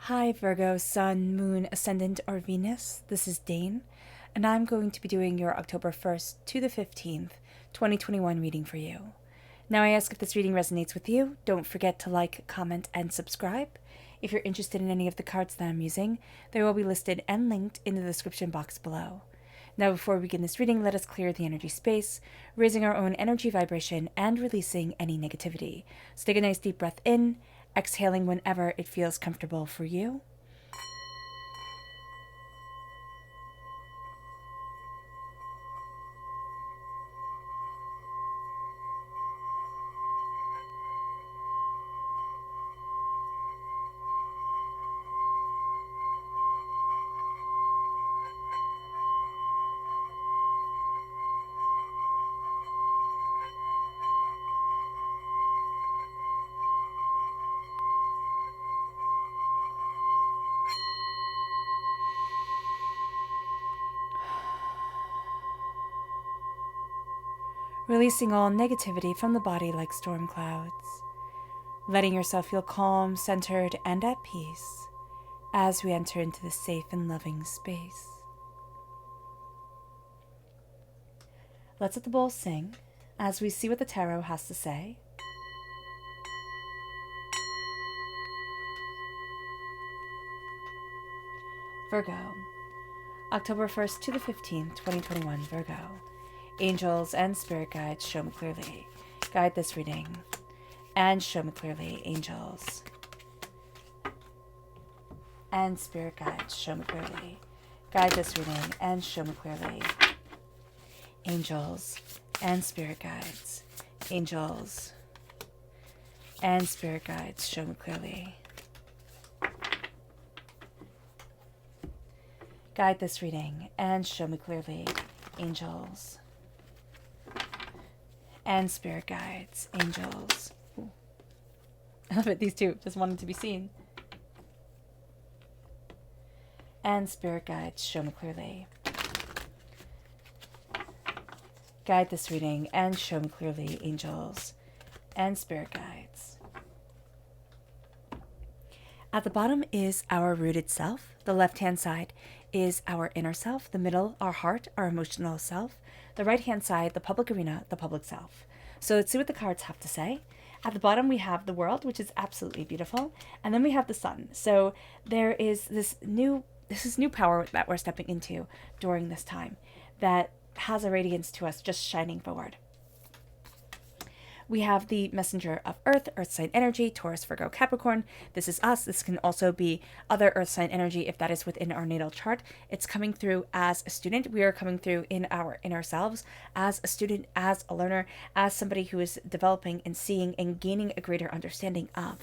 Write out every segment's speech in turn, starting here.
Hi Virgo, Sun, Moon, Ascendant, or Venus. This is Dane, and I'm going to be doing your October 1st to the 15th, 2021 reading for you. Now I ask if this reading resonates with you, don't forget to like, comment, and subscribe. If you're interested in any of the cards that I'm using, they will be listed and linked in the description box below. Now before we begin this reading, let us clear the energy space, raising our own energy vibration and releasing any negativity. So take a nice deep breath in, exhaling whenever it feels comfortable for you. Releasing all negativity from the body like storm clouds. Letting yourself feel calm, centered, and at peace as we enter into this safe and loving space. Let's let the bowl sing as we see what the tarot has to say. Virgo, October 1st to the 15th, 2021, Virgo. Angels and spirit guides, show me clearly. Guide this reading and show me clearly, angels and spirit guides, show me clearly. Guide this reading and show me clearly, angels and spirit guides, angels and spirit guides, show me clearly. Guide this reading and show me clearly, angels and spirit guides, angels. Ooh. I love it, these two just wanted to be seen. And spirit guides, show me clearly. Guide this reading and show me clearly, angels and spirit guides. At the bottom is our rooted self. The left-hand side is our inner self. The middle, our heart, our emotional self. The right-hand side, the public arena, the public self. So let's see what the cards have to say. At the bottom, we have the world, which is absolutely beautiful. And then we have the sun. So there is this new power that we're stepping into during this time that has a radiance to us just shining forward. We have the messenger of Earth, Earth sign energy, Taurus, Virgo, Capricorn. This is us. This can also be other Earth sign energy if that is within our natal chart. It's coming through as a student. We are coming through in our inner selves as a student, as a learner, as somebody who is developing and seeing and gaining a greater understanding of.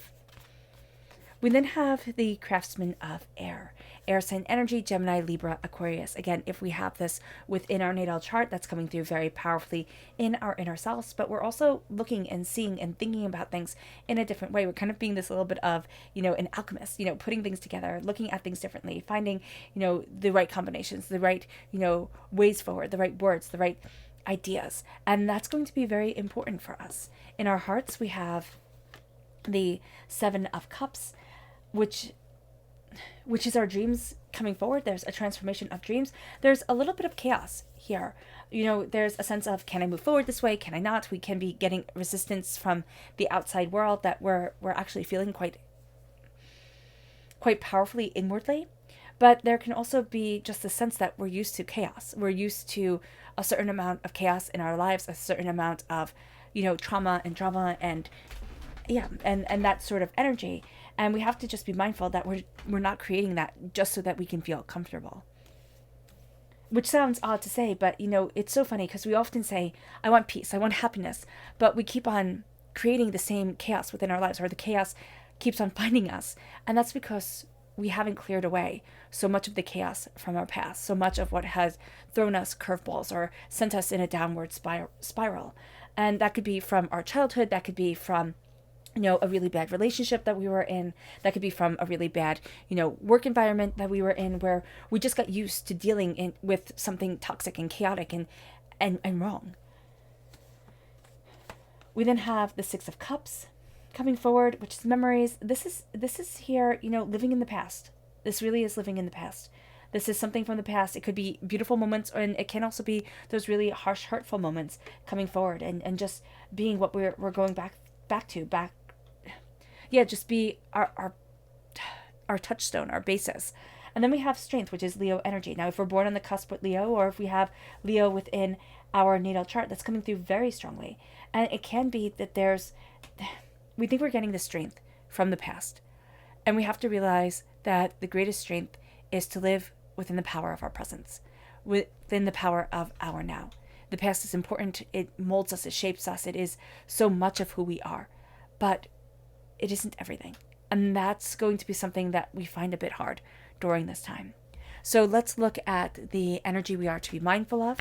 We then have the craftsman of air sign energy, Gemini, Libra, Aquarius. Again, if we have this within our natal chart, that's coming through very powerfully in our inner selves, but we're also looking and seeing and thinking about things in a different way. We're kind of being this little bit of, an alchemist, putting things together, looking at things differently, finding, the right combinations, the right, ways forward, the right words, the right ideas. And that's going to be very important for us. In our hearts, we have the Seven of Cups, which is our dreams coming forward. There's a transformation of dreams. There's a little bit of chaos here. There's a sense of, can I move forward this way? Can I not? We can be getting resistance from the outside world that we're actually feeling quite powerfully inwardly. But there can also be just the sense that we're used to chaos. We're used to a certain amount of chaos in our lives, a certain amount of, trauma and drama and that sort of energy. And we have to just be mindful that we're not creating that just so that we can feel comfortable. Which sounds odd to say, but it's so funny because we often say, I want peace, I want happiness, but we keep on creating the same chaos within our lives, or the chaos keeps on finding us. And that's because we haven't cleared away so much of the chaos from our past, so much of what has thrown us curveballs or sent us in a downward spiral. And that could be from our childhood, that could be from a really bad relationship that we were in. That could be from a really bad, work environment that we were in, where we just got used to dealing with something toxic and chaotic and wrong. We then have the Six of Cups. coming forward, which is memories. This is here, living in the past. This really is living in the past. This is something from the past. It could be beautiful moments, and it can also be those really harsh, hurtful moments coming forward, and just being what we're going back to. Yeah, just be our touchstone, our basis. And then we have strength, which is Leo energy. Now, if we're born on the cusp with Leo, or if we have Leo within our natal chart, that's coming through very strongly. And it can be that we think we're getting the strength from the past. And we have to realize that the greatest strength is to live within the power of our presence, within the power of our now. The past is important. It molds us, it shapes us. It is so much of who we are. But it isn't everything. And that's going to be something that we find a bit hard during this time. So let's look at the energy we are to be mindful of.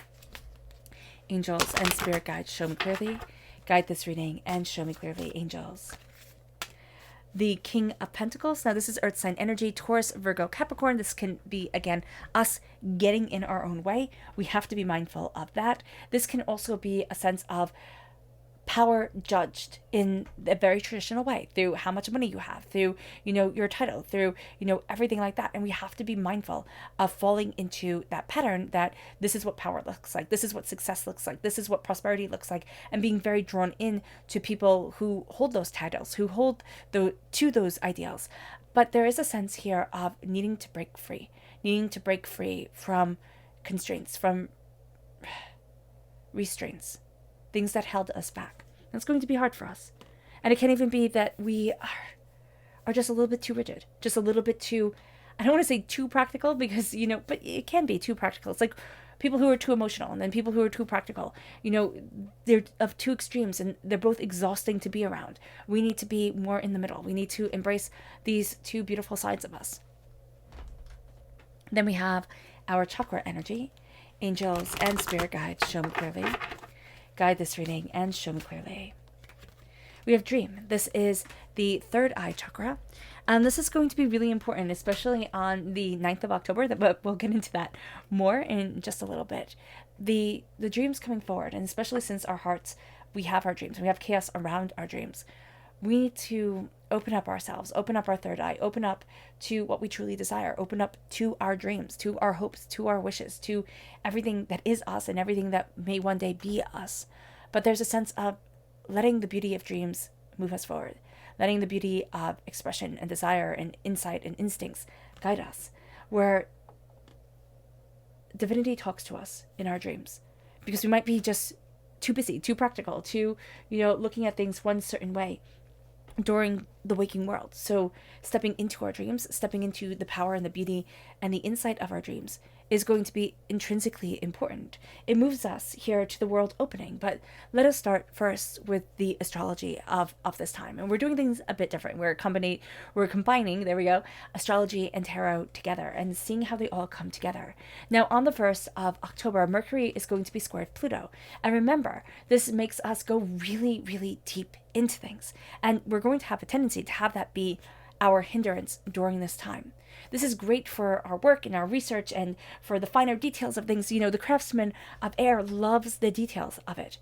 Angels and spirit guides, show me clearly. Guide this reading and show me clearly, angels. The King of Pentacles. Now, this is Earth sign energy, Taurus, Virgo, Capricorn. This can be, again, us getting in our own way. We have to be mindful of that. This can also be a sense of power judged in a very traditional way, through how much money you have, through your title, through everything like that. And we have to be mindful of falling into that pattern, that this is what power looks like, this is what success looks like, this is what prosperity looks like, and being very drawn in to people who hold those titles, who hold to those ideals. But there is a sense here of needing to break free from constraints, from restraints, things that held us back. That's going to be hard for us. And it can even be that we are just a little bit too rigid, just a little bit too, I don't want to say too practical, because, but it can be too practical. It's like people who are too emotional, and then people who are too practical. They're of two extremes, and they're both exhausting to be around. We need to be more in the middle. We need to embrace these two beautiful sides of us. Then we have our chakra energy, angels and spirit guides, show me clearly. Guide this reading and show me clearly. We have dream. This is the third eye chakra. And this is going to be really important, especially on the 9th of October, but we'll get into that more in just a little bit. The dreams coming forward, and especially since our hearts, we have our dreams. We have chaos around our dreams. We need to open up ourselves, open up our third eye, open up to what we truly desire, open up to our dreams, to our hopes, to our wishes, to everything that is us and everything that may one day be us. But there's a sense of letting the beauty of dreams move us forward, letting the beauty of expression and desire and insight and instincts guide us, where divinity talks to us in our dreams, because we might be just too busy, too practical, too, looking at things one certain way during the waking world. So stepping into our dreams, stepping into the power and the beauty and the insight of our dreams is going to be intrinsically important. It moves us here to the world opening. But let us start first with the astrology of this time. And we're doing things a bit different. We're combining, there we go, astrology and tarot together and seeing how they all come together. Now, on the 1st of October, Mercury is going to be squared Pluto. And remember, this makes us go really, really deep into things. And we're going to have a tendency to have that be our hindrance during this time. This is great for our work and our research and for the finer details of things. The craftsman of air loves the details of it.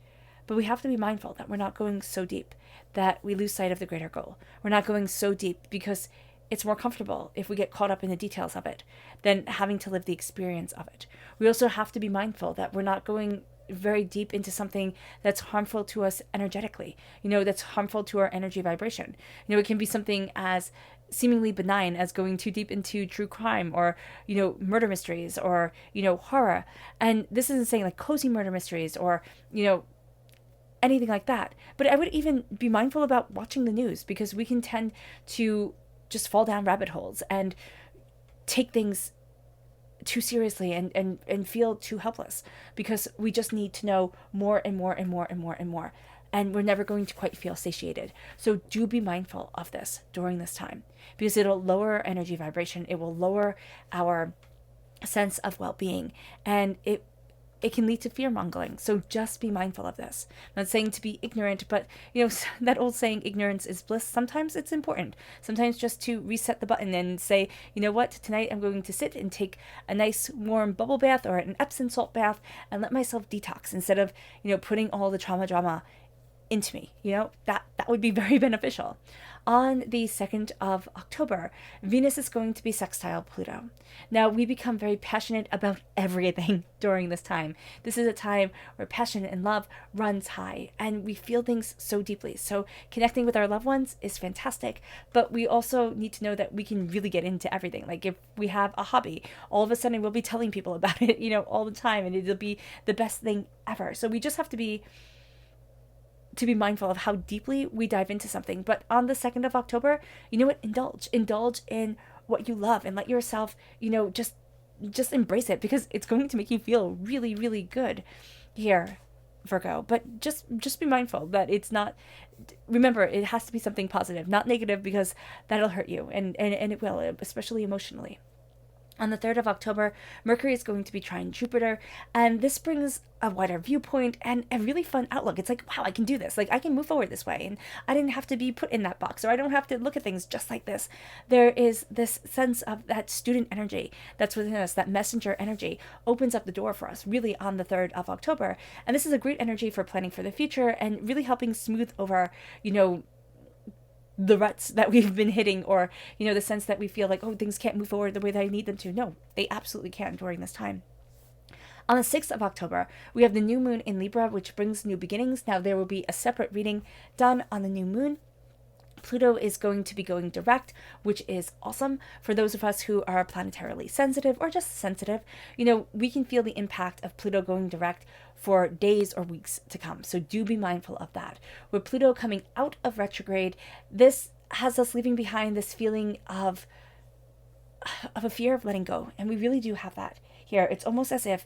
But we have to be mindful that we're not going so deep that we lose sight of the greater goal. We're not going so deep because it's more comfortable if we get caught up in the details of it than having to live the experience of it. We also have to be mindful that we're not going very deep into something that's harmful to us energetically, that's harmful to our energy vibration. It can be something as seemingly benign as going too deep into true crime or, murder mysteries or, horror. And this isn't saying like cozy murder mysteries or, anything like that. But I would even be mindful about watching the news, because we can tend to just fall down rabbit holes and take things too seriously and feel too helpless, because we just need to know more and more and more and more and more. And we're never going to quite feel satiated. So do be mindful of this during this time, because it'll lower our energy vibration. It will lower our sense of well-being, and it can lead to fear-mongering. So just be mindful of this. I'm not saying to be ignorant, but that old saying, ignorance is bliss. Sometimes it's important. Sometimes just to reset the button and say, what, tonight I'm going to sit and take a nice warm bubble bath or an Epsom salt bath and let myself detox, instead of, putting all the trauma drama into me. That would be very beneficial. On the 2nd of October, Venus is going to be sextile Pluto. Now, we become very passionate about everything during this time. This is a time where passion and love runs high, and we feel things so deeply. So connecting with our loved ones is fantastic, but we also need to know that we can really get into everything. Like if we have a hobby, all of a sudden we'll be telling people about it, all the time, and it'll be the best thing ever. So we just have to be mindful of how deeply we dive into something. But on the 2nd of October, you know what? Indulge in what you love and let yourself, just embrace it, because it's going to make you feel really, really good here, Virgo. But just be mindful that it's not, remember, it has to be something positive, not negative, because that'll hurt you, and it will, especially emotionally. On the 3rd of October, Mercury is going to be trine Jupiter, and this brings a wider viewpoint and a really fun outlook. It's like, wow, I can do this. Like, I can move forward this way, and I didn't have to be put in that box, or I don't have to look at things just like this. There is this sense of that student energy that's within us, that messenger energy opens up the door for us, really, on the 3rd of October. And this is a great energy for planning for the future and really helping smooth over, the ruts that we've been hitting, or the sense that we feel like, oh, things can't move forward the way that I need them to. No, they absolutely can during this time. On the 6th of October, we have the new moon in Libra, which brings new beginnings. Now, there will be a separate reading done on the new moon. Pluto is going to be going direct, which is awesome. For those of us who are planetarily sensitive or just sensitive, we can feel the impact of Pluto going direct for days or weeks to come. So do be mindful of that. With Pluto coming out of retrograde, this has us leaving behind this feeling of a fear of letting go. And we really do have that here. It's almost as if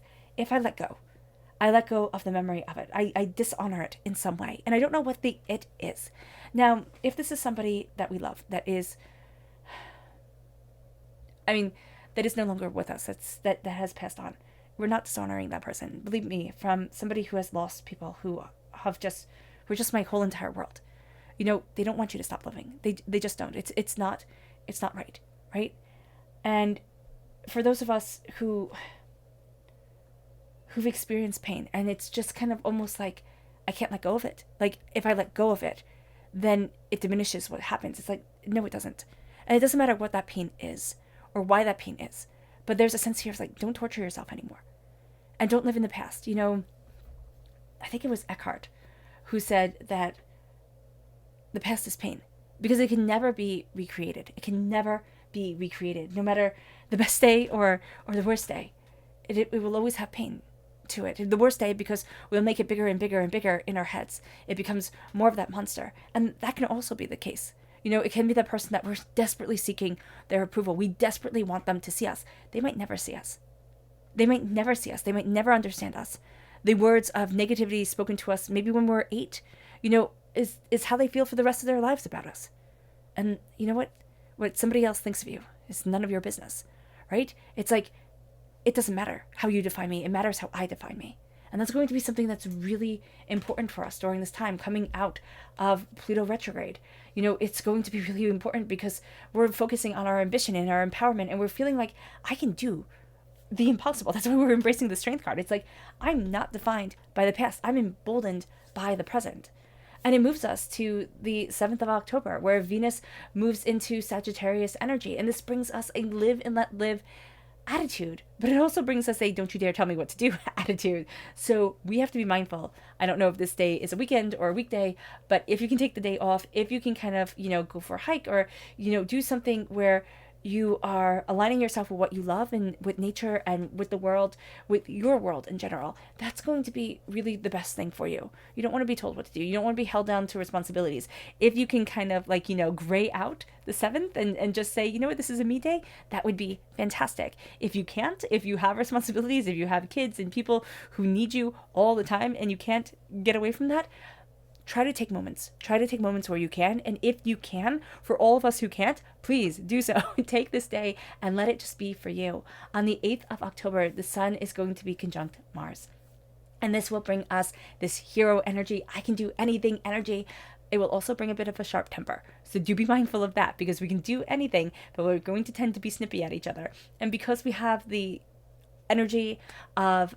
I let go of the memory of it. I dishonor it in some way. And I don't know what the it is. Now, if this is somebody that we love, that is no longer with us, that has passed on, we're not dishonoring that person. Believe me, from somebody who has lost people who are just my whole entire world. They don't want you to stop living. They just don't. It's not right, right? And for those of us who've experienced pain, and it's just kind of almost like, I can't let go of it. Like, if I let go of it, then it diminishes what happens. It's like, no, it doesn't. And it doesn't matter what that pain is or why that pain is. But there's a sense here of like, don't torture yourself anymore. And don't live in the past. I think it was Eckhart who said that the past is pain, because it can never be recreated. It can never be recreated, no matter the best day or the worst day. It will always have pain to it. The worst day, because we'll make it bigger and bigger and bigger in our heads. It becomes more of that monster. And that can also be the case. It can be the person that we're desperately seeking their approval. We desperately want them to see us. They might never see us. They might never see us. They might never understand us. The words of negativity spoken to us, maybe when we're 8, is how they feel for the rest of their lives about us. And you know what? What somebody else thinks of you is none of your business, right? It's like, it doesn't matter how you define me. It matters how I define me. And that's going to be something that's really important for us during this time, coming out of Pluto retrograde. It's going to be really important because we're focusing on our ambition and our empowerment, and we're feeling like, I can do the impossible. That's why we're embracing the Strength card. It's like, I'm not defined by the past. I'm emboldened by the present. And it moves us to the 7th of October, where Venus moves into Sagittarius energy. And this brings us a live and let live attitude, but it also brings us a don't you dare tell me what to do attitude. So we have to be mindful. I don't know if this day is a weekend or a weekday, but if you can take the day off, if you can kind of, go for a hike, or, do something where you are aligning yourself with what you love and with nature and with the world, with your world in general, that's going to be really the best thing for you. You don't want to be told what to do. You don't want to be held down to responsibilities. If you can kind of gray out the 7th and just say, you know what, this is a me day, that would be fantastic. If you can't, if you have responsibilities, if you have kids and people who need you all the time and you can't get away from that, try to take moments. Try to take moments where you can. And if you can, for all of us who can't, please do so. Take this day and let it just be for you. On the 8th of October, the sun is going to be conjunct Mars. And this will bring us this hero energy, I can do anything energy. It will also bring a bit of a sharp temper. So do be mindful of that, because we can do anything, but we're going to tend to be snippy at each other. And because we have the energy of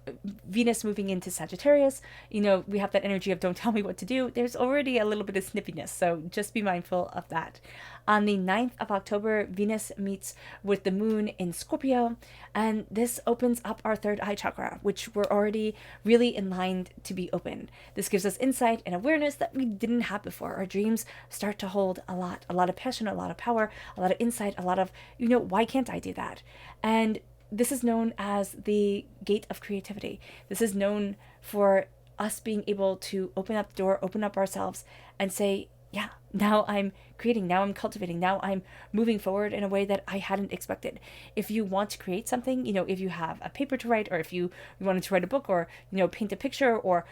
Venus moving into Sagittarius, we have that energy of don't tell me what to do. There's already a little bit of snippiness, so just be mindful of that. On the 9th of October, Venus meets with the moon in Scorpio, and this opens up our third eye chakra, which we're already really in line to be opened. This gives us insight and awareness that we didn't have before. Our dreams start to hold a lot of passion, a lot of power, a lot of insight, a lot of, why can't I do that? And this is known as the gate of creativity. This is known for us being able to open up the door, open up ourselves, and say, yeah, now I'm creating, now I'm cultivating, now I'm moving forward in a way that I hadn't expected. If you want to create something, if you have a paper to write, or if you wanted to write a book, or, paint a picture, or,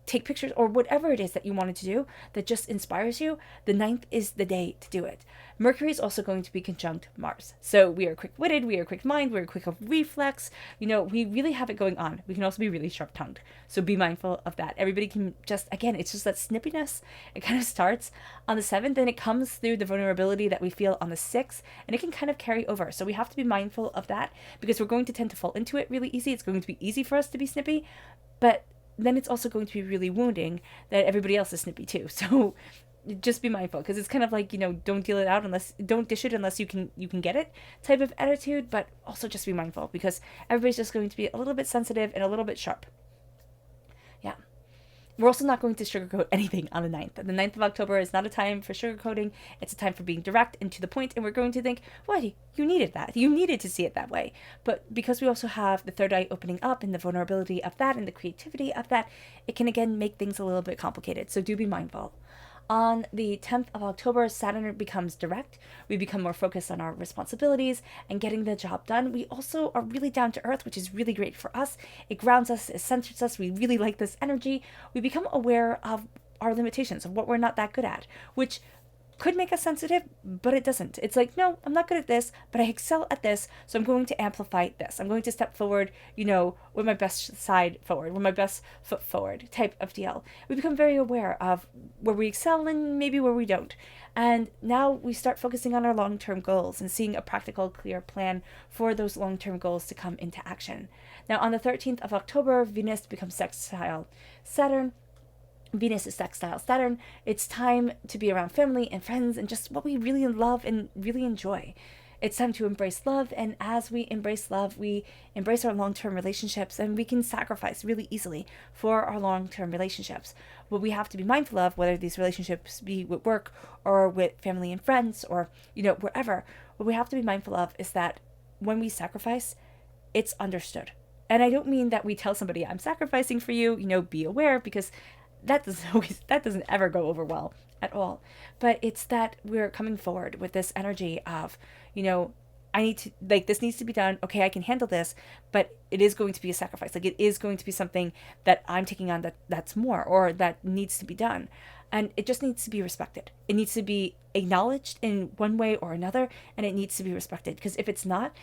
take pictures, or whatever it is that you wanted to do that just inspires you, the 9th is the day to do it. Mercury is also going to be conjunct Mars. So we are quick-witted, we are quick-minded, we're quick of reflex. We really have it going on. We can also be really sharp-tongued. So be mindful of that. Everybody can just, again, it's just that snippiness. It kind of starts on the 7th, and it comes through the vulnerability that we feel on the 6th, and it can kind of carry over. So we have to be mindful of that, because we're going to tend to fall into it really easy. It's going to be easy for us to be snippy, but then it's also going to be really wounding that everybody else is snippy too. So just be mindful, because it's kind of like, don't deal it out don't dish it unless you can get it type of attitude. But also just be mindful, because everybody's just going to be a little bit sensitive and a little bit sharp. Yeah. We're also not going to sugarcoat anything on the 9th. The 9th of October is not a time for sugarcoating. It's a time for being direct and to the point, and we're going to think, what, you needed that. You needed to see it that way. But because we also have the third eye opening up and the vulnerability of that and the creativity of that, it can, again, make things a little bit complicated. So do be mindful. On the 10th of October, Saturn becomes direct. We become more focused on our responsibilities and getting the job done. We also are really down to earth, which is really great for us. It grounds us, it centers us. We really like this energy. We become aware of our limitations, of what we're not that good at, which could make us sensitive, but it doesn't. It's like, no, I'm not good at this, but I excel at this, so I'm going to amplify this. I'm going to step forward, with my best side forward, with my best foot forward type of deal. We become very aware of where we excel and maybe where we don't. And now we start focusing on our long-term goals and seeing a practical, clear plan for those long-term goals to come into action. Now, on the 13th of October, Venus becomes sextile Saturn. Venus is sextile Saturn. It's time to be around family and friends and just what we really love and really enjoy. It's time to embrace love, and as we embrace love, we embrace our long-term relationships, and we can sacrifice really easily for our long-term relationships. What we have to be mindful of, whether these relationships be with work or with family and friends or, wherever, what we have to be mindful of is that when we sacrifice, it's understood. And I don't mean that we tell somebody, I'm sacrificing for you, be aware, because that doesn't ever go over well at all. But it's that we're coming forward with this energy of, I need to, this needs to be done. Okay, I can handle this, but it is going to be a sacrifice. It is going to be something that I'm taking on that's more, or that needs to be done. And it just needs to be respected. It needs to be acknowledged in one way or another, and it needs to be respected. Because if it's not,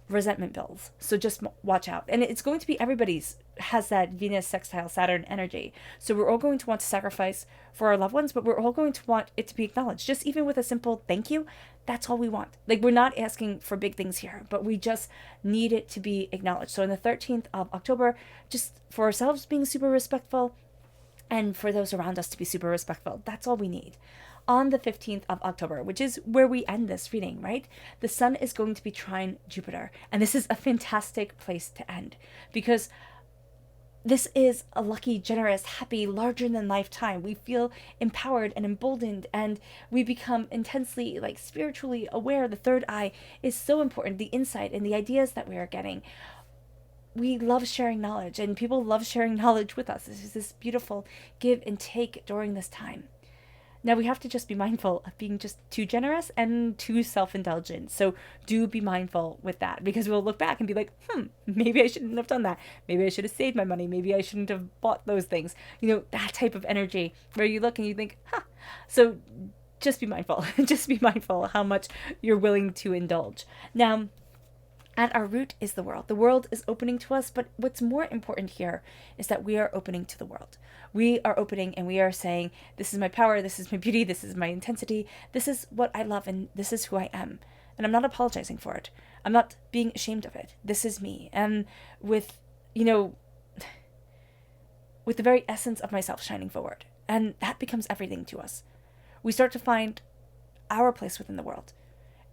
resentment builds. So just watch out. And it's going to be everybody's has that Venus sextile Saturn energy. So we're all going to want to sacrifice for our loved ones, but we're all going to want it to be acknowledged. Just even with a simple thank you, that's all we want. We're not asking for big things here, but we just need it to be acknowledged. So on the 13th of October, just for ourselves being super respectful, and for those around us to be super respectful. That's all we need. On the 15th of October, which is where we end this reading, right? The sun is going to be trine Jupiter. And this is a fantastic place to end, because this is a lucky, generous, happy, larger than life time. We feel empowered and emboldened, and we become intensely, spiritually aware. The third eye is so important. The insight and the ideas that we are getting. We love sharing knowledge, and people love sharing knowledge with us. This is this beautiful give and take during this time. Now, we have to just be mindful of being just too generous and too self-indulgent. So do be mindful with that, because we'll look back and be like, maybe I shouldn't have done that. Maybe I should have saved my money. Maybe I shouldn't have bought those things. That type of energy where you look and you think, So just be mindful. Just be mindful how much you're willing to indulge. Now, at our root is the world. The world is opening to us, but what's more important here is that we are opening to the world. We are opening and we are saying, this is my power, this is my beauty, this is my intensity, this is what I love, and this is who I am. And I'm not apologizing for it. I'm not being ashamed of it. This is me. And with, with the very essence of myself shining forward. And that becomes everything to us. We start to find our place within the world.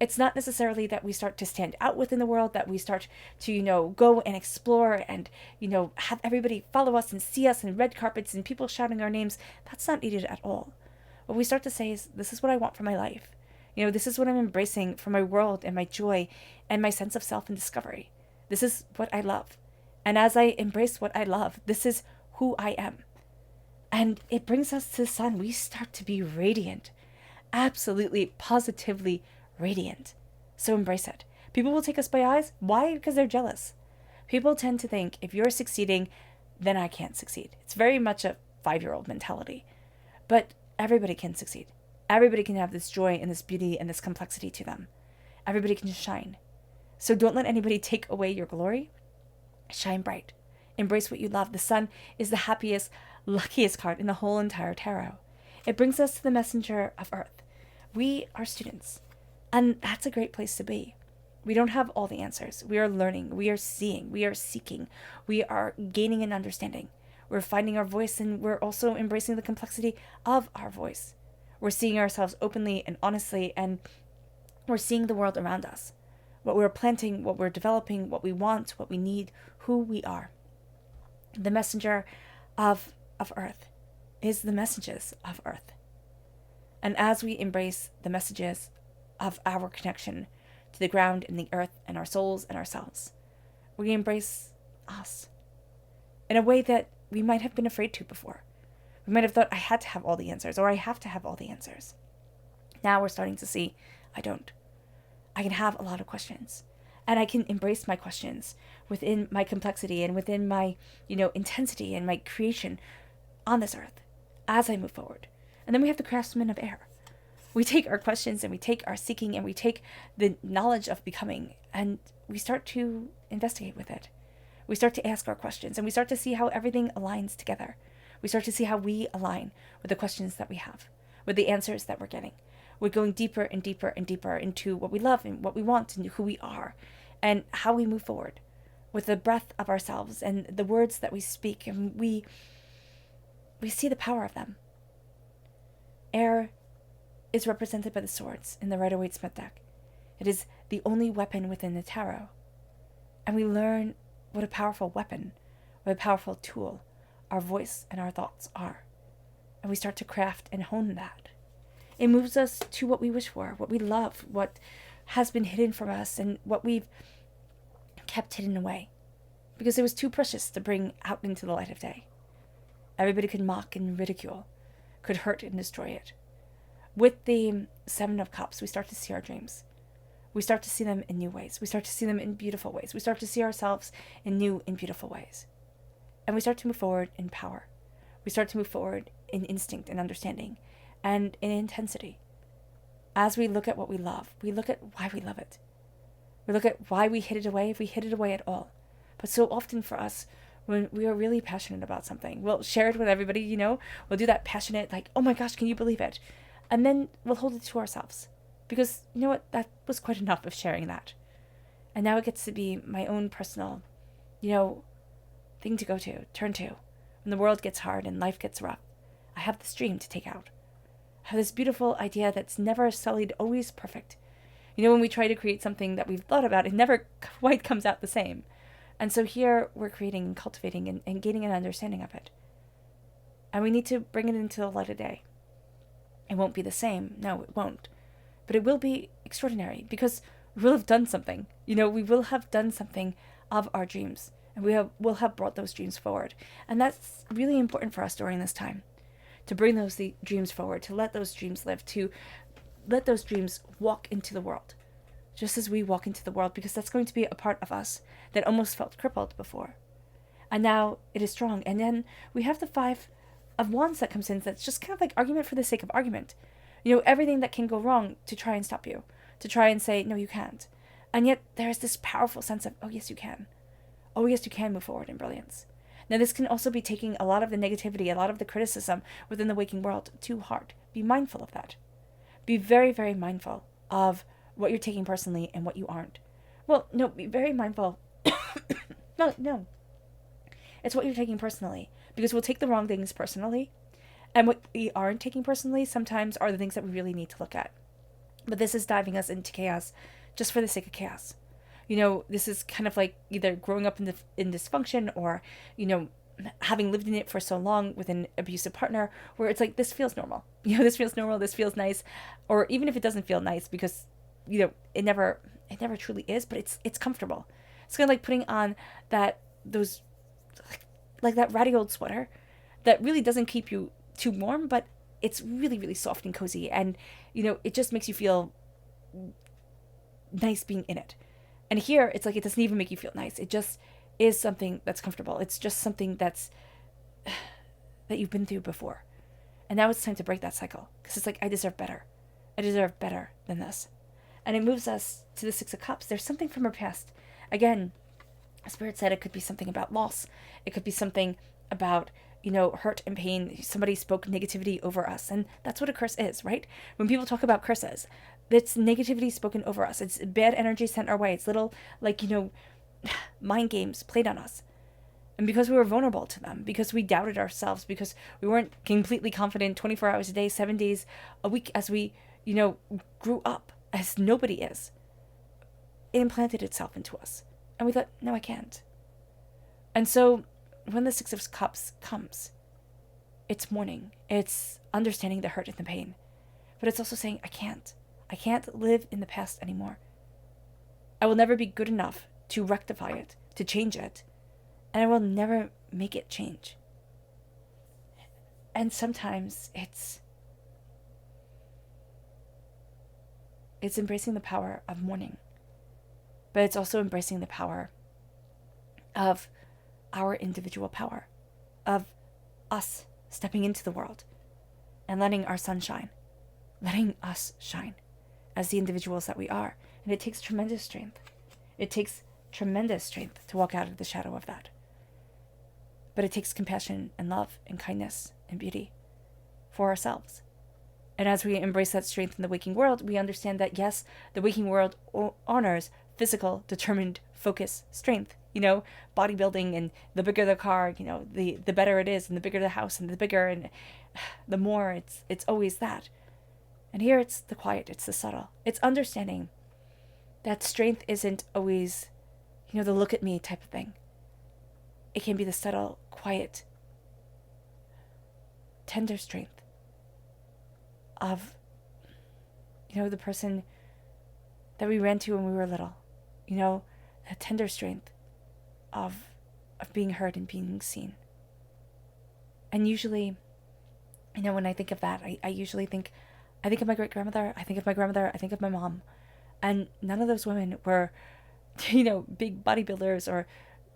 It's not necessarily that we start to stand out within the world, that we start to, go and explore and, have everybody follow us and see us in red carpets and people shouting our names. That's not needed at all. What we start to say is, this is what I want for my life. This is what I'm embracing for my world and my joy and my sense of self and discovery. This is what I love. And as I embrace what I love, this is who I am. And it brings us to the sun. We start to be radiant, absolutely, positively radiant. So embrace it. People will take us by eyes. Why? Because they're jealous. People tend to think if you're succeeding, then I can't succeed. It's very much a 5-year-old mentality. But everybody can succeed. Everybody can have this joy and this beauty and this complexity to them. Everybody can shine. So don't let anybody take away your glory. Shine bright. Embrace what you love. The sun is the happiest, luckiest card in the whole entire tarot. It brings us to the messenger of earth. We are students. And that's a great place to be. We don't have all the answers. We are learning. We are seeing. We are seeking. We are gaining an understanding. We're finding our voice, and we're also embracing the complexity of our voice. We're seeing ourselves openly and honestly, and we're seeing the world around us. What we're planting, what we're developing, what we want, what we need, who we are. The messenger of earth is the messages of earth. And as we embrace the messages of our connection to the ground and the earth and our souls and ourselves, we embrace us in a way that we might have been afraid to before. We might have thought I had to have all the answers, or I have to have all the answers. Now we're starting to see I don't. I can have a lot of questions, and I can embrace my questions within my complexity and within my, intensity and my creation on this earth as I move forward. And then we have the craftsmen of air. We take our questions and we take our seeking and we take the knowledge of becoming and we start to investigate with it. We start to ask our questions and we start to see how everything aligns together. We start to see how we align with the questions that we have, with the answers that we're getting. We're going deeper and deeper and deeper into what we love and what we want and who we are and how we move forward with the breath of ourselves and the words that we speak. And we see the power of them. Air is represented by the swords in the Rider-Waite-Smith deck. It is the only weapon within the tarot. And we learn what a powerful weapon, what a powerful tool our voice and our thoughts are. And we start to craft and hone that. It moves us to what we wish for, what we love, what has been hidden from us, and what we've kept hidden away. Because it was too precious to bring out into the light of day. Everybody could mock and ridicule, could hurt and destroy it. With the 7 of Cups, we start to see our dreams. We start to see them in new ways. We start to see them in beautiful ways. We start to see ourselves in new and beautiful ways. And we start to move forward in power. We start to move forward in instinct and understanding and in intensity. As we look at what we love, we look at why we love it. We look at why we hid it away, if we hid it away at all. But so often for us, when we are really passionate about something, we'll share it with everybody, we'll do that passionate, like, oh my gosh, can you believe it? And then we'll hold it to ourselves. Because, you know what, that was quite enough of sharing that. And now it gets to be my own personal, thing to go to, turn to. When the world gets hard and life gets rough, I have this dream to take out. I have this beautiful idea that's never sullied, always perfect. When we try to create something that we've thought about, it never quite comes out the same. And so here we're creating and cultivating and gaining an understanding of it. And we need to bring it into the light of day. It won't be the same. No, it won't. But it will be extraordinary because we will have done something. We will have done something of our dreams. And will have brought those dreams forward. And that's really important for us during this time. To bring those dreams forward, to let those dreams live, to let those dreams walk into the world. Just as we walk into the world, because that's going to be a part of us that almost felt crippled before. And now it is strong. And then we have the 5 of Wands that comes in that's just kind of like argument for the sake of argument. Everything that can go wrong to try and stop you, to try and say, no, you can't. And yet there's this powerful sense of, oh, yes, you can. Oh, yes, you can move forward in brilliance. Now, this can also be taking a lot of the negativity, a lot of the criticism within the waking world to heart. Be mindful of that. Be very, very mindful of what you're taking personally and what you aren't. Well, no, be very mindful. No. It's what you're taking personally. Because we'll take the wrong things personally. And what we aren't taking personally sometimes are the things that we really need to look at. But this is diving us into chaos just for the sake of chaos. This is kind of like either growing up in dysfunction or, having lived in it for so long with an abusive partner where it's like, this feels normal. This feels normal. This feels nice. Or even if it doesn't feel nice because, it never truly is, but it's comfortable. It's kind of like putting on those like that ratty old sweater that really doesn't keep you too warm, but it's really, really soft and cozy. And, it just makes you feel nice being in it. And here, it's like it doesn't even make you feel nice. It just is something that's comfortable. It's just something that you've been through before. And now it's time to break that cycle. Because it's like, I deserve better. I deserve better than this. And it moves us to the Six of Cups. There's something from our past. Again, Spirit said it could be something about loss. It could be something about, hurt and pain. Somebody spoke negativity over us. And that's what a curse is, right? When people talk about curses, it's negativity spoken over us. It's bad energy sent our way. It's little, mind games played on us. And because we were vulnerable to them, because we doubted ourselves, because we weren't completely confident 24 hours a day, 7 days a week as we, grew up, as nobody is, it implanted itself into us. And we thought, no, I can't. And so when the Six of Cups comes, it's mourning. It's understanding the hurt and the pain. But it's also saying, I can't. I can't live in the past anymore. I will never be good enough to rectify it, to change it. And I will never make it change. And sometimes it's embracing the power of mourning. But it's also embracing the power of our individual power, of us stepping into the world and letting our sun shine, letting us shine as the individuals that we are. And it takes tremendous strength. It takes tremendous strength to walk out of the shadow of that. But it takes compassion and love and kindness and beauty for ourselves. And as we embrace that strength in the waking world, we understand that, yes, the waking world honors physical, determined, focus, strength. Bodybuilding, and the bigger the car, the better it is, and the bigger the house, and the bigger and the more, it's always that. And here it's the quiet, it's the subtle. It's understanding that strength isn't always, the look at me type of thing. It can be the subtle, quiet, tender strength of, the person that we ran to when we were little. That tender strength of being heard and being seen. And usually, when I think of that, I usually think of my great-grandmother, I think of my grandmother, I think of my mom. And none of those women were, big bodybuilders or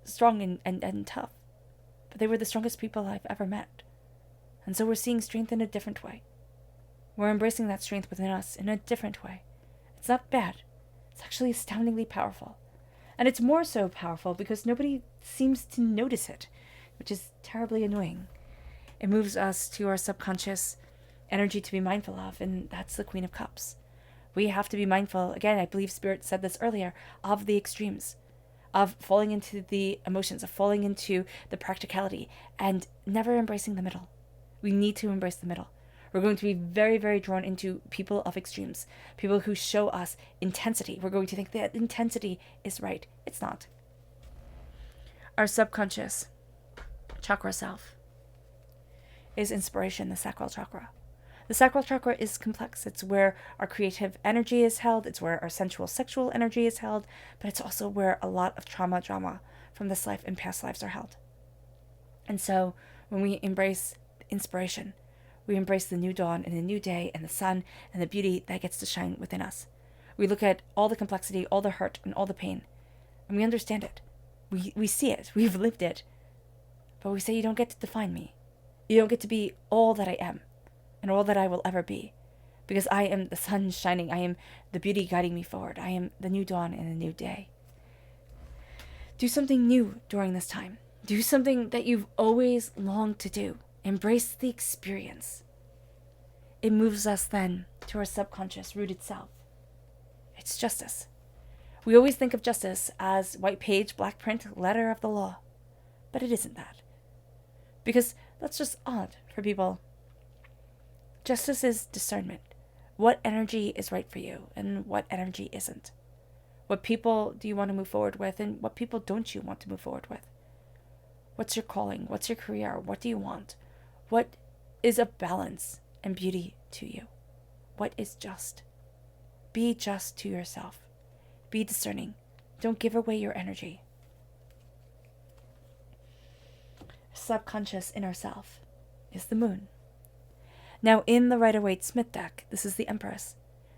strong and tough. But they were the strongest people I've ever met. And so we're seeing strength in a different way. We're embracing that strength within us in a different way. It's not bad. It's actually astoundingly powerful. And it's more so powerful because nobody seems to notice it, which is terribly annoying. It moves us to our subconscious energy to be mindful of, and that's the Queen of Cups. We have to be mindful, again, I believe Spirit said this earlier, of the extremes, of falling into the emotions, of falling into the practicality, and never embracing the middle. We need to embrace the middle. We're going to be very, very drawn into people of extremes, people who show us intensity. We're going to think that intensity is right. It's not. Our subconscious chakra self is inspiration, the sacral chakra. The sacral chakra is complex. It's where our creative energy is held. It's where our sensual, sexual energy is held. But it's also where a lot of drama from this life and past lives are held. And so when we embrace inspiration, we embrace the new dawn and the new day and the sun and the beauty that gets to shine within us. We look at all the complexity, all the hurt, and all the pain, and we understand it. We see it. We've lived it. But we say, you don't get to define me. You don't get to be all that I am and all that I will ever be, because I am the sun shining. I am the beauty guiding me forward. I am the new dawn and the new day. Do something new during this time. Do something that you've always longed to do. Embrace the experience. It moves us then to our subconscious rooted self. It's justice. We always think of justice as white page, black print, letter of the law. But it isn't that. Because that's just odd for people. Justice is discernment. What energy is right for you and what energy isn't. What people do you want to move forward with and what people don't you want to move forward with? What's your calling? What's your career? What do you want? What is of balance and beauty to you? What is just? Be just to yourself. Be discerning. Don't give away your energy. Subconscious inner self is the moon. Now in the Rider-Waite-Smith deck, this is the Empress.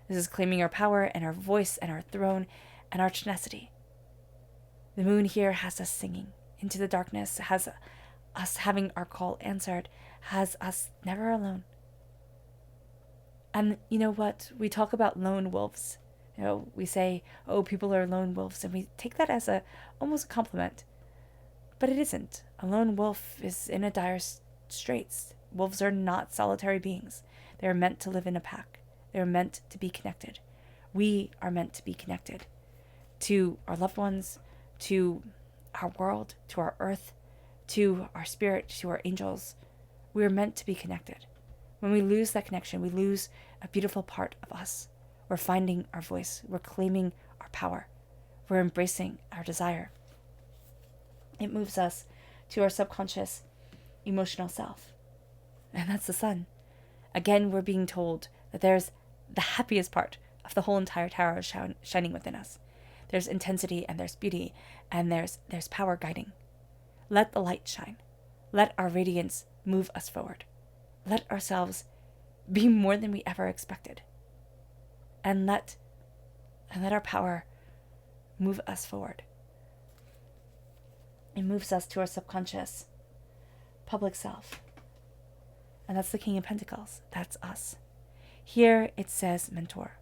This is claiming our power and our voice and our throne and our tenacity. The moon here has us singing into the darkness, has us having our call answered, has us never alone. And you know what? We talk about lone wolves. You know, we say, oh, people are lone wolves, and we take that as almost a compliment. But it isn't. A lone wolf is in a dire straits. Wolves are not solitary beings. They are meant to live in a pack. They are meant to be connected. We are meant to be connected to our loved ones, to our world, to our earth, to our spirit, to our angels. We are meant to be connected. When we lose that connection, we lose a beautiful part of us. We're finding our voice. We're claiming our power. We're embracing our desire. It moves us to our subconscious emotional self. And that's the sun. Again, we're being told that there's the happiest part of the whole entire tower shining within us. There's intensity and there's beauty and there's power guiding. Let the light shine. Let our radiance move us forward. Let ourselves be more than we ever expected. And let our power move us forward. It moves us to our subconscious public self. And that's the King of Pentacles. That's us. Here it says mentor.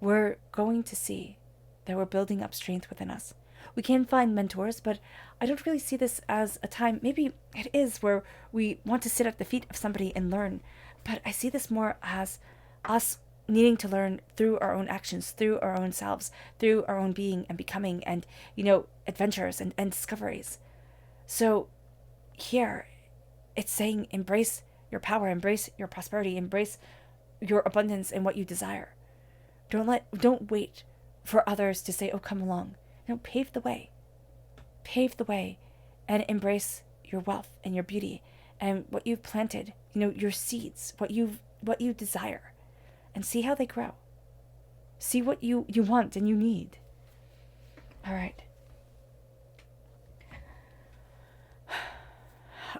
We're going to see that we're building up strength within us. We can find mentors, but I don't really see this as a time, maybe it is, where we want to sit at the feet of somebody and learn. But I see this more as us needing to learn through our own actions, through our own selves, through our own being and becoming and, adventures and discoveries. So here it's saying embrace your power, embrace your prosperity, embrace your abundance and what you desire. Don't wait for others to say, oh, come along. No, pave the way. Pave the way and embrace your wealth and your beauty and what you've planted, your seeds, what you desire, and see how they grow. See what you want and you need. All right.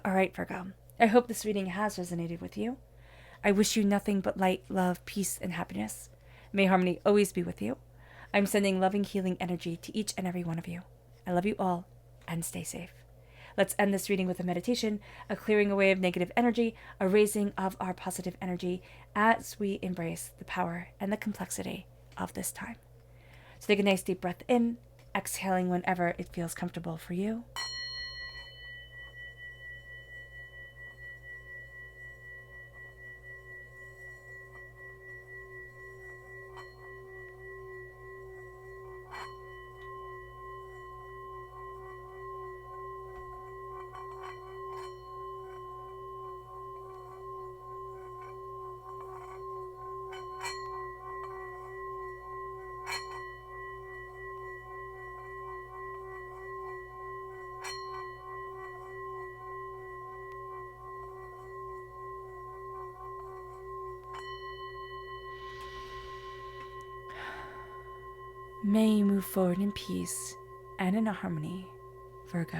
All right, Virgo. I hope this reading has resonated with you. I wish you nothing but light, love, peace, and happiness. May harmony always be with you. I'm sending loving, healing energy to each and every one of you. I love you all, and stay safe. Let's end this reading with a meditation, a clearing away of negative energy, a raising of our positive energy as we embrace the power and the complexity of this time. So take a nice deep breath in, exhaling whenever it feels comfortable for you. May you move forward in peace and in harmony, Virgo.